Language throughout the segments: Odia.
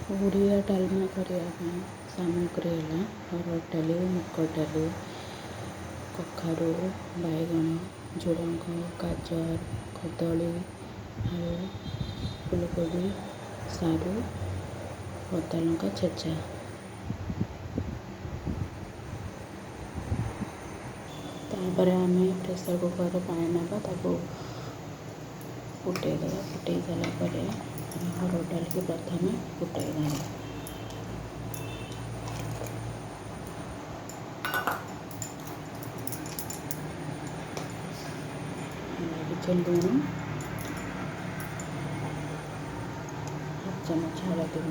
ଓଡ଼ିଆ ଡାଲମା କରିବା ପାଇଁ ସାମଗ୍ରୀ ହେଲା ହରଡ଼ ଡାଲି, ମୁଗ ଡାଲି, କଖାରୁ, ବାଇଗଣ, ଝୁଡ଼ଙ୍ଗ, ଗାଜର, କଦଳୀ, ଆଳୁ, ଫୁଲକୋବି, ସାରୁ, ଅଦା ଲଙ୍କା ଛେଚା। ତାପରେ ଆମେ ପ୍ରେସର କୁକରରେ ପାଣି ନେବା, ତାକୁ ଫୁଟେଇଦେବା। ଫୁଟେଇ ସାରିଲା ପରେ ଆମେ ହରଡ଼ ଡାଲିକି ପ୍ରଥମେ ଫୁଟେଇଦେବା। କିଛି ଲୁଣ, ହାଫ ଚାମଚ ହଳଦୀ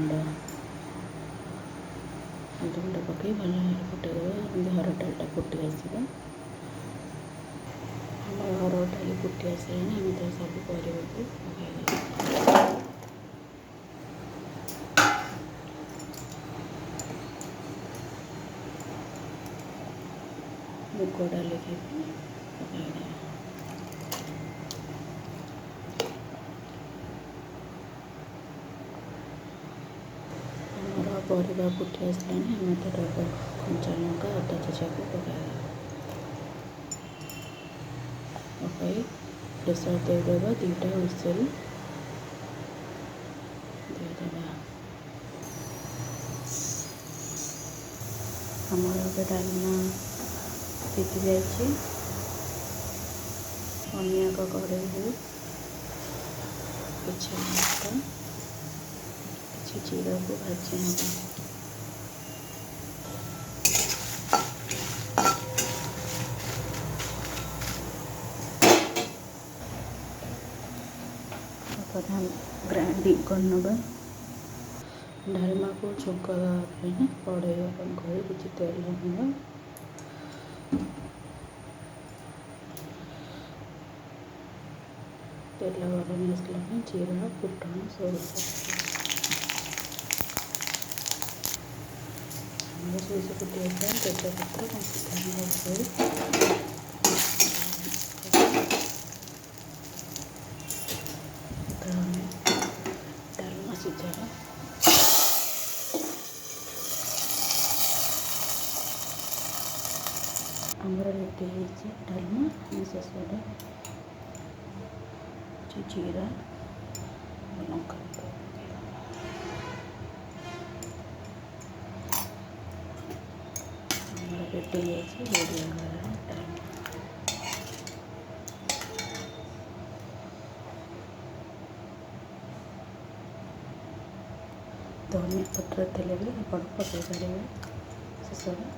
ଗୁଣ୍ଡ ପକାଇ ଭଲ ଭାବରେ ଫୁଟେଇଦେବା। ଏମିତି ହରଡ଼ ଡାଲିଟା ଫୁଟି ଆସିବ। ଆମର ହରଡ଼ ଡାଲି ଫୁଟି ଆସିଲାଣି, ଆମେ ତ ସବୁ ପରିବାକୁ ପକାଇଦେବା। ମୁଗ ଡାଲିକି ପକାଇଦେବା। ଆମର ପରିବା ଫୁଟି ଆସିଲାଣି, ଆମେ ଏଥର କଞ୍ଚା ଲଙ୍କା, ଅଦା ଛେଚାକୁ ପକାଇଦେବା। ପକାଇ ପ୍ରେସର ଦେଇଦେବା। 2ଟା ହୁଇସିଲ୍ ଦେଇଦେବା। ଆମର ଏବେ ଡାଲମା ସିଝି ଯାଇଛି। ଅନ୍ୟ ଏକ କଢ଼େଇରେ କିଛି ଲଙ୍କା, କିଛି ଜିରାକୁ ଭାଜି ନେବା। ତାପରେ ଆମେ ଗ୍ରାଇଣ୍ଡିଙ୍ଗ କରିନେବା। ଡାଲମାକୁ ଛୁଙ୍କ ଦେବା ପାଇଁ କଢ଼େଇ ଗରମ କରି କିଛି ତେଲ ନେବା। ତେଲ ଗରମ ଆସିଲାଣି, ଜିରା, ଫୁଟଣ, ସୋରିଷ ଆମର ସୋରିଷ ଫୁଟି ଆସିଲାଣି। ତେଜପତ୍ର, ପଞ୍ଚଫୁଟଣ ପକାଇ ଆମେ ଡାଲମା ସିଝାଇବା। ଆମର ରେଡ଼ି ହେଇଛି ଡାଲମା। ଆମେ ଶେଷରେ ଜିରା, ଲଙ୍କା ପକାଇବା। ଆମର ରେଡ଼ି ହେଇଛି ଓଡ଼ିଆ ଘରର ଡାଲମା। ଧନିଆ ପତ୍ର ଥିଲେ ବି ଆପଣ ପକାଇ ପାରିବେ ଶେଷରେ।